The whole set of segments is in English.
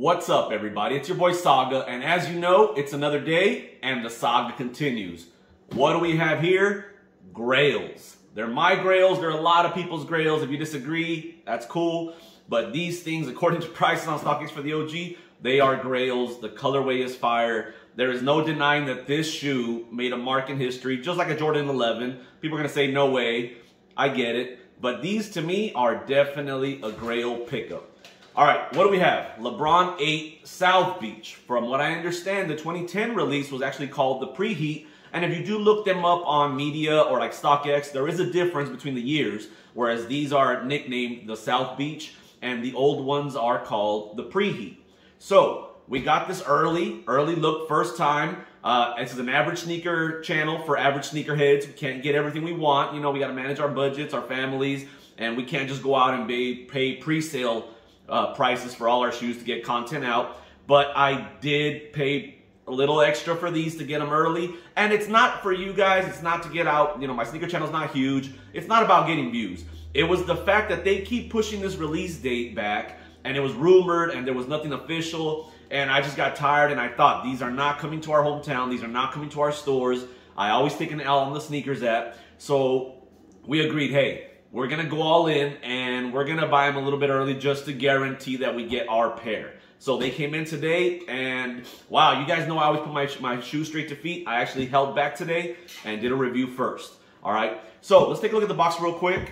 What's up, everybody? It's your boy Saga, and as you know, it's another day, and the saga continues. What do we have here? Grails. They're my grails. They're a lot of people's grails. If you disagree, that's cool. But these things, according to prices on StockX for the OG, they are grails. The colorway is fire. There is no denying that this shoe made a mark in history, just like a Jordan 11. People are going to say, no way. I get it. But these, to me, are definitely a grail pickup. All right, what do we have? LeBron 8 South Beach. From what I understand, the 2010 release was actually called the Preheat. And if you do look them up on media or like StockX, there is a difference between the years, whereas these are nicknamed the South Beach and the old ones are called the Preheat. So we got this early look, first time. This is an average sneaker channel for average sneakerheads. We can't get everything we want. You know, we got to manage our budgets, our families, and we can't just go out and pay pre-sale prices for all our shoes to get content out. But I did pay a little extra for these to get them early. And it's not for you guys. It's not to get out. You know, my sneaker channel's not huge. It's not about getting views. It was the fact that they keep pushing this release date back, and it was rumored and there was nothing official. And I just got tired and I thought, these are not coming to our hometown. These are not coming to our stores. I always take an L on the sneakers app. So we agreed, hey, we're going to go all in and we're going to buy them a little bit early just to guarantee that we get our pair. So they came in today and wow, you guys know I always put my shoes straight to feet. I actually held back today and did a review first. All right, so let's take a look at the box real quick.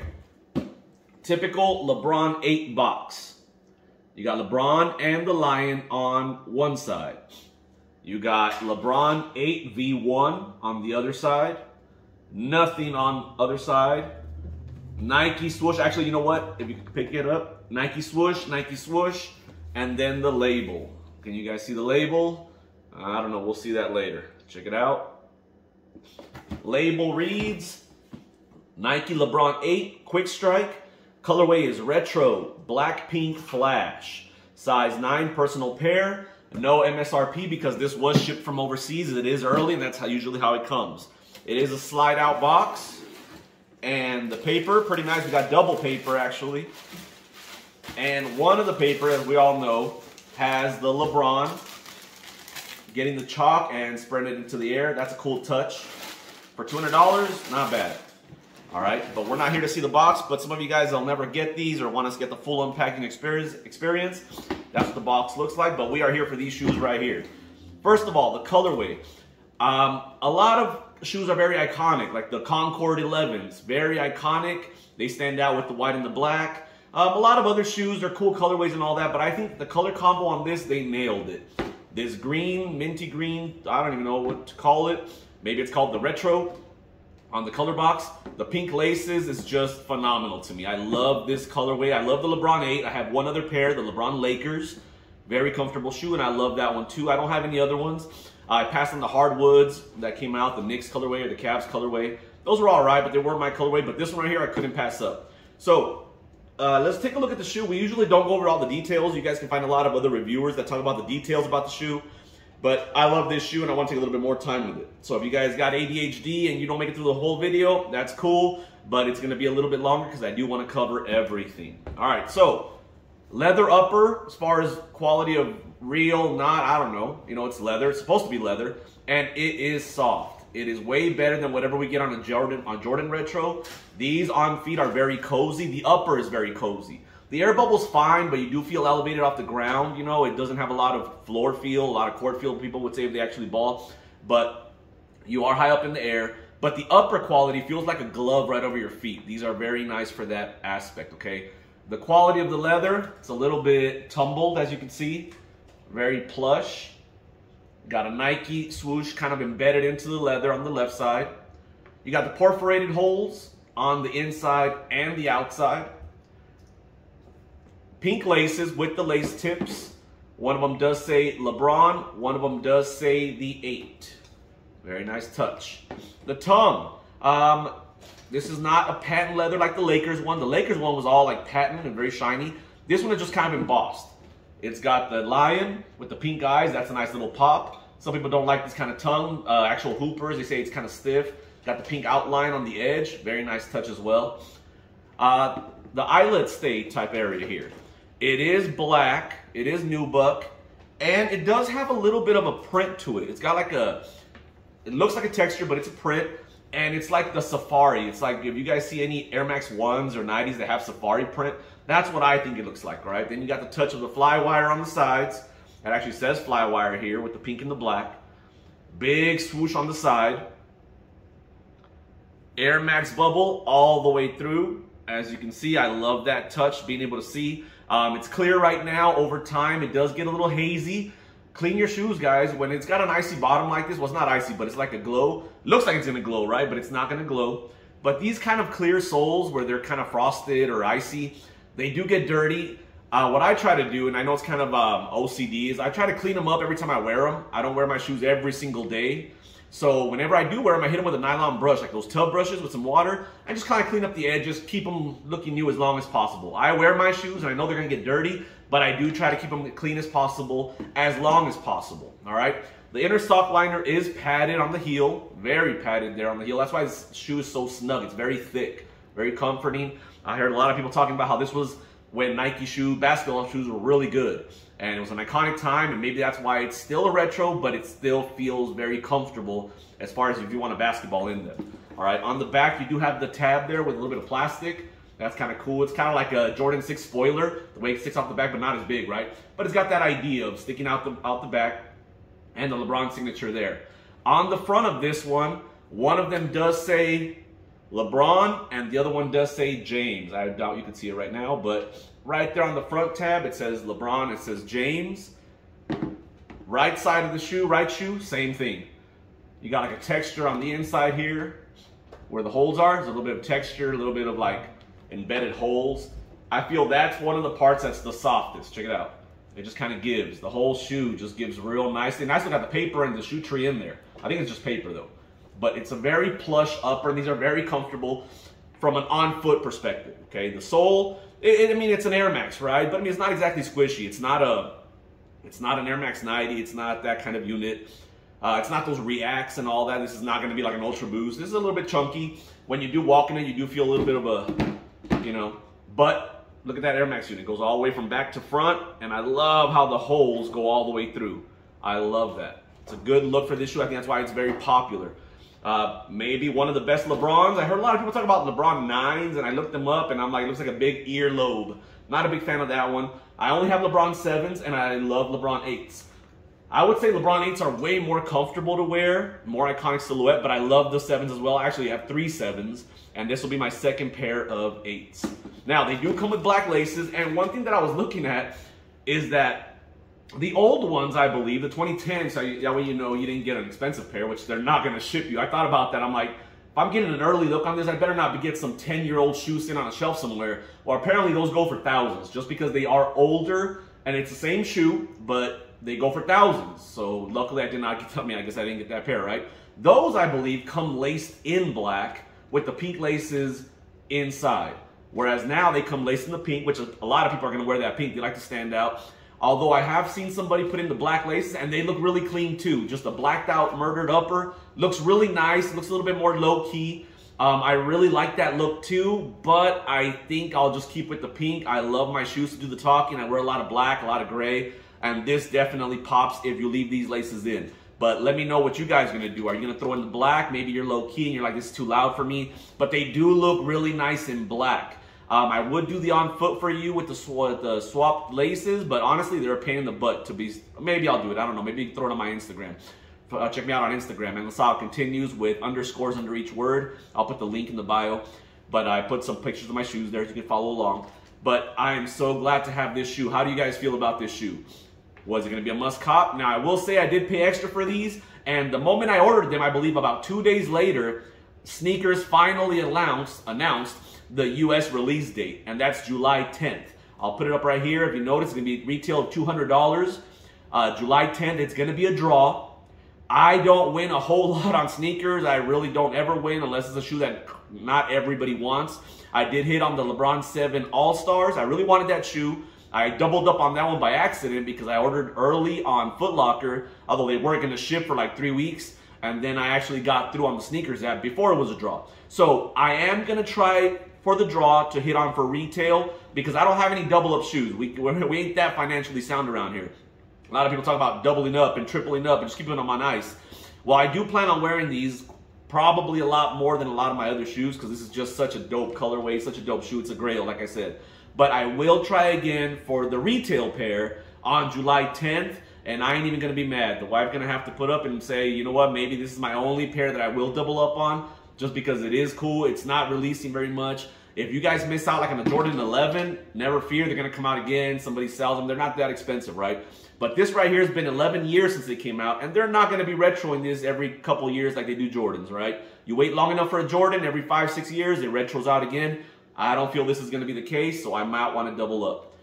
Typical LeBron 8 box. You got LeBron and the Lion on one side. You got LeBron 8 V1 on the other side. Nothing on other side. Nike swoosh. Actually, you know what? If you can pick it up. Nike swoosh, and then the label. Can you guys see the label? I don't know. We'll see that later. Check it out. Label reads Nike LeBron 8 Quick Strike. Colorway is retro, black pink flash. Size 9 personal pair. No MSRP because this was shipped from overseas. It is early and that's usually how it comes. It is a slide out box. And the paper, pretty nice. We got double paper actually. And one of the paper, as we all know, has the LeBron getting the chalk and spreading it into the air. That's a cool touch. For $200, not bad. All right, but we're not here to see the box, but some of you guys will never get these or want us to get the full unpacking experience. That's what the box looks like, but we are here for these shoes right here. First of all, the colorway. A lot of shoes are very iconic, like the Concord 11s, very iconic. They stand out with the white and the black. A lot of other shoes are cool colorways and all that, but I think the color combo on this, they nailed it. This green, minty green, I don't even know what to call it. Maybe it's called the retro. On the color box, the pink laces is just phenomenal to me. I love this colorway. I love the LeBron 8. I have one other pair, the LeBron Lakers. Very comfortable shoe, and I love that one too. I don't have any other ones. I passed on the hardwoods that came out, the Knicks colorway or the Cavs colorway. Those were all right, but they weren't my colorway. But this one right here, I couldn't pass up. So let's take a look at the shoe. We usually don't go over all the details. You guys can find a lot of other reviewers that talk about the details about the shoe. But I love this shoe and I want to take a little bit more time with it. So if you guys got ADHD and you don't make it through the whole video, that's cool. But it's going to be a little bit longer because I do want to cover everything. All right, so leather upper, as far as quality of real, not, I don't know. You know, it's leather. It's supposed to be leather. And it is soft. It is way better than whatever we get on a Jordan Retro. These on feet are very cozy. The upper is very cozy. The air bubble's fine, but you do feel elevated off the ground. You know, it doesn't have a lot of floor feel, a lot of court feel, people would say if they actually ball. But you are high up in the air. But the upper quality feels like a glove right over your feet. These are very nice for that aspect, okay? The quality of the leather, it's a little bit tumbled, as you can see. Very plush. Got a Nike swoosh kind of embedded into the leather on the left side. You got the perforated holes on the inside and the outside. Pink laces with the lace tips. One of them does say LeBron. One of them does say the 8. Very nice touch. The tongue. This is not a patent leather like the Lakers one. The Lakers one was all like patent and very shiny. This one is just kind of embossed. It's got the lion with the pink eyes. That's a nice little pop. Some people don't like this kind of tongue. Actual hoopers, they say it's kind of stiff. Got the pink outline on the edge. Very nice touch as well. The eyelid stay type area here. It is black. It is nubuck. And it does have a little bit of a print to it. It's got like it looks like a texture, but it's a print. And it's like the safari. It's like if you guys see any Air Max 1s or 90s that have safari print, that's what I think it looks like, right? Then you got the touch of the fly wire on the sides. It actually says fly wire here with the pink and the black. Big swoosh on the side. Air Max bubble all the way through. As you can see, I love that touch, being able to see. It's clear right now. Over time, it does get a little hazy. Clean your shoes, guys. When it's got an icy bottom like this, well, it's not icy, but it's like a glow. Looks like it's gonna glow, right? But it's not gonna glow. But these kind of clear soles where they're kind of frosted or icy, they do get dirty. What I try to do, and I know it's kind of OCD, is I try to clean them up every time I wear them. I don't wear my shoes every single day. So whenever I do wear them, I hit them with a nylon brush, like those tub brushes with some water. I just kind of clean up the edges, keep them looking new as long as possible. I wear my shoes, and I know they're going to get dirty, but I do try to keep them as clean as possible, as long as possible, all right? The inner sock liner is padded on the heel, very padded there on the heel. That's why this shoe is so snug. It's very thick, very comforting. I heard a lot of people talking about how this was when Nike basketball shoes were really good. And it was an iconic time, and maybe that's why it's still a retro, but it still feels very comfortable as far as if you want a basketball in them. All right, on the back, you do have the tab there with a little bit of plastic. That's kind of cool. It's kind of like a Jordan 6 spoiler, the way it sticks off the back, but not as big, right? But it's got that idea of sticking out the back, and the Lebron signature there. On the front of this one of them does say LeBron, and the other one does say James. I doubt you can see it right now, but right there on the front tab, it says LeBron, it says James. Right side of the shoe, right shoe, same thing. You got like a texture on the inside here where the holes are. There's a little bit of texture, a little bit of like embedded holes. I feel that's one of the parts that's the softest. Check it out. It just kind of gives. The whole shoe just gives real nicely. And I still got the paper and the shoe tree in there. I think it's just paper though. But it's a very plush upper, and these are very comfortable from an on-foot perspective, okay? The sole, I mean, it's an Air Max, right? But I mean, it's not exactly squishy. It's not an Air Max 90. It's not that kind of unit. It's not those Reacts and all that. This is not going to be like an Ultra Boost. This is a little bit chunky. When you do walk in it, you do feel a little bit of a, you know, but look at that Air Max unit. It goes all the way from back to front, and I love how the holes go all the way through. I love that. It's a good look for this shoe. I think that's why it's very popular. Maybe one of the best Lebrons. I heard a lot of people talk about LeBron 9s, and I looked them up, and I'm like, it looks like a big earlobe. Not a big fan of that one. I only have LeBron 7s, and I love LeBron 8s. I would say LeBron 8s are way more comfortable to wear, more iconic silhouette, but I love the 7s as well. I actually have 3 7s, and this will be my second pair of 8s. Now, they do come with black laces, and one thing that I was looking at is that the old ones, I believe, the 2010s, so that way you know you didn't get an expensive pair, which they're not going to ship you. I thought about that. I'm like, if I'm getting an early look on this, I better not get some 10-year-old shoes sitting on a shelf somewhere. Well, apparently those go for thousands, just because they are older, and it's the same shoe, but they go for thousands. So luckily I did not get, I guess I didn't get that pair, right? Those, I believe, come laced in black with the pink laces inside. Whereas now they come laced in the pink, which a lot of people are going to wear that pink. They like to stand out. Although I have seen somebody put in the black laces, and they look really clean too. Just a blacked out murdered upper. Looks really nice. Looks a little bit more low key. I really like that look too, but I think I'll just keep with the pink. I love my shoes to do the talking. I wear a lot of black, a lot of gray, and this definitely pops if you leave these laces in. But let me know what you guys are going to do. Are you going to throw in the black? Maybe you're low key and you're like, this is too loud for me. But they do look really nice in black. I would do the on foot for you with the swapped laces, but honestly, they're a pain in the butt to be. Maybe I'll do it. I don't know. Maybe you can throw it on my Instagram. Check me out on Instagram. And the saga continues with underscores under each word. I'll put the link in the bio. But I put some pictures of my shoes there so you can follow along. But I am so glad to have this shoe. How do you guys feel about this shoe? Was it going to be a must cop? Now, I will say I did pay extra for these. And the moment I ordered them, I believe about 2 days later, Sneakers finally announced the US release date, and that's July 10th. I'll put it up right here. If you notice, it's going to be retail of $200. July 10th, it's going to be a draw. I don't win a whole lot on sneakers. I really don't ever win unless it's a shoe that not everybody wants. I did hit on the LeBron 7 All-Stars. I really wanted that shoe. I doubled up on that one by accident because I ordered early on Foot Locker, although they weren't going to ship for like 3 weeks. And then I actually got through on the sneakers app before it was a draw. So I am going to try for the draw to hit on for retail because I don't have any double up shoes. We ain't that financially sound around here. A lot of people talk about doubling up and tripling up and just keeping them on ice. Well, I do plan on wearing these probably a lot more than a lot of my other shoes because this is just such a dope colorway, such a dope shoe. It's a grail, like I said. But I will try again for the retail pair on July 10th, and I ain't even gonna be mad. The wife's gonna have to put up and say, you know what, maybe this is my only pair that I will double up on, just because it is cool. It's not releasing very much. If you guys miss out like on the Jordan 11, never fear, they're gonna come out again. Somebody sells them. They're not that expensive, right? But this right here has been 11 years since they came out, and they're not gonna be retroing this every couple years like they do Jordans, right? You wait long enough for a Jordan, every 5-6 years, it retros out again. I don't feel this is gonna be the case, so I might wanna double up.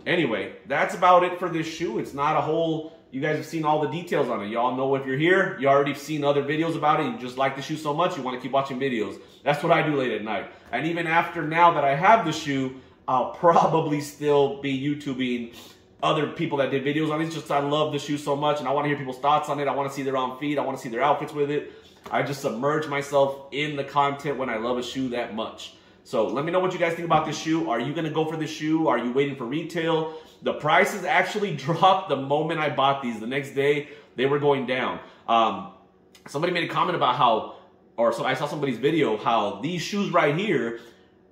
Anyway, that's about it for this shoe. It's not a whole, you guys have seen all the details on it. Y'all know if you're here, you already seen other videos about it. You just like the shoe so much, you want to keep watching videos. That's what I do late at night. And even after now that I have the shoe, I'll probably still be YouTubing other people that did videos on it. Just I love the shoe so much and I want to hear people's thoughts on it. I want to see their own feed. I want to see their outfits with it. I just submerge myself in the content when I love a shoe that much. So let me know what you guys think about this shoe. Are you going to go for this shoe? Are you waiting for retail? The prices actually dropped the moment I bought these. The next day, they were going down. Somebody made a comment about how, or so I saw somebody's video, how these shoes right here,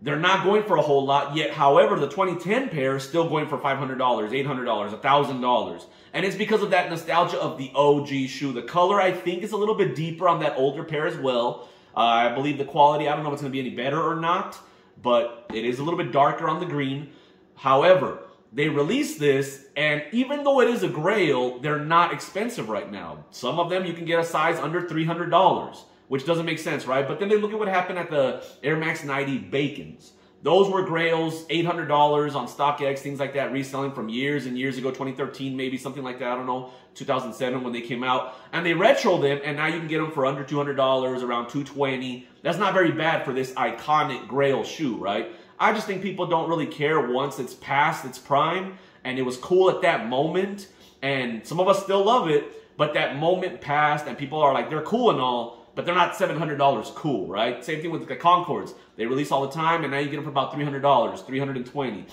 they're not going for a whole lot yet. However, the 2010 pair is still going for $500, $800, $1,000. And it's because of that nostalgia of the OG shoe. The color, I think, is a little bit deeper on that older pair as well. I believe the quality, I don't know if it's going to be any better or not, but it is a little bit darker on the green. However, they released this, and even though it is a grail, they're not expensive right now. Some of them you can get a size under $300, which doesn't make sense, right? But then they look at what happened at the Air Max 90 Bacons. Those were grails, $800 on StockX, things like that, reselling from years and years ago, 2013 maybe, something like that, I don't know, 2007 when they came out. And they retroed them, and now you can get them for under $200, around $220. That's not very bad for this iconic grail shoe, right? I just think people don't really care once it's past its prime, and it was cool at that moment, and some of us still love it, but that moment passed, and people are like, they're cool and all, but they're not $700 cool, right? Same thing with the Concords. They release all the time, and now you get them for about $300, $320.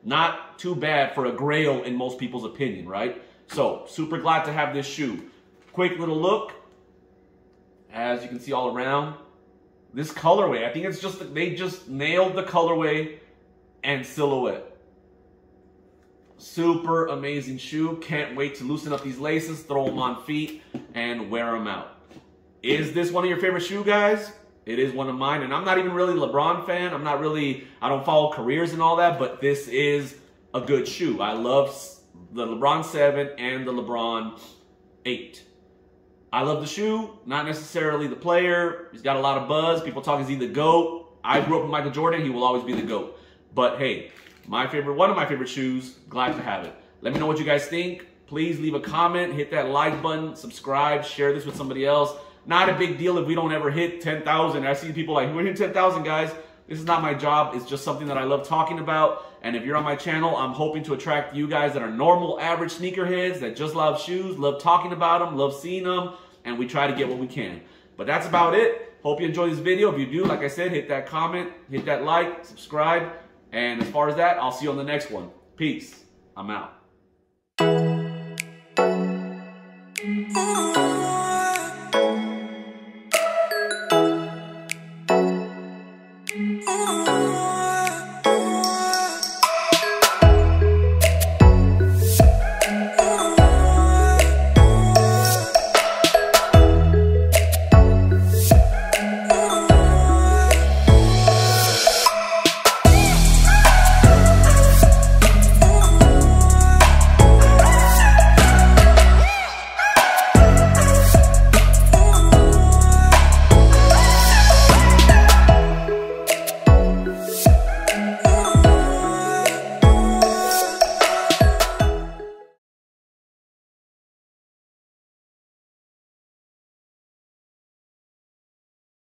Not too bad for a grail in most people's opinion, right? So, super glad to have this shoe. Quick little look. As you can see all around. This colorway, I think it's just, they just nailed the colorway and silhouette. Super amazing shoe. Can't wait to loosen up these laces, throw them on feet, and wear them out. Is this one of your favorite shoe, guys? It is one of mine, and I'm not even really a LeBron fan. I don't follow careers and all that, but this is a good shoe. I love the LeBron 7 and the LeBron 8. I love the shoe, not necessarily the player. He's got a lot of buzz. People talk he's the GOAT. I grew up with Michael Jordan. He will always be the GOAT. But hey, one of my favorite shoes. Glad to have it. Let me know what you guys think. Please leave a comment, hit that like button, subscribe, share this with somebody else. Not a big deal if we don't ever hit 10,000. I see people like, we're hitting 10,000, guys. This is not my job. It's just something that I love talking about. And if you're on my channel, I'm hoping to attract you guys that are normal, average sneakerheads that just love shoes, love talking about them, love seeing them, and we try to get what we can. But that's about it. Hope you enjoy this video. If you do, like I said, hit that comment, hit that like, subscribe. And as far as that, I'll see you on the next one. Peace. I'm out. Oh.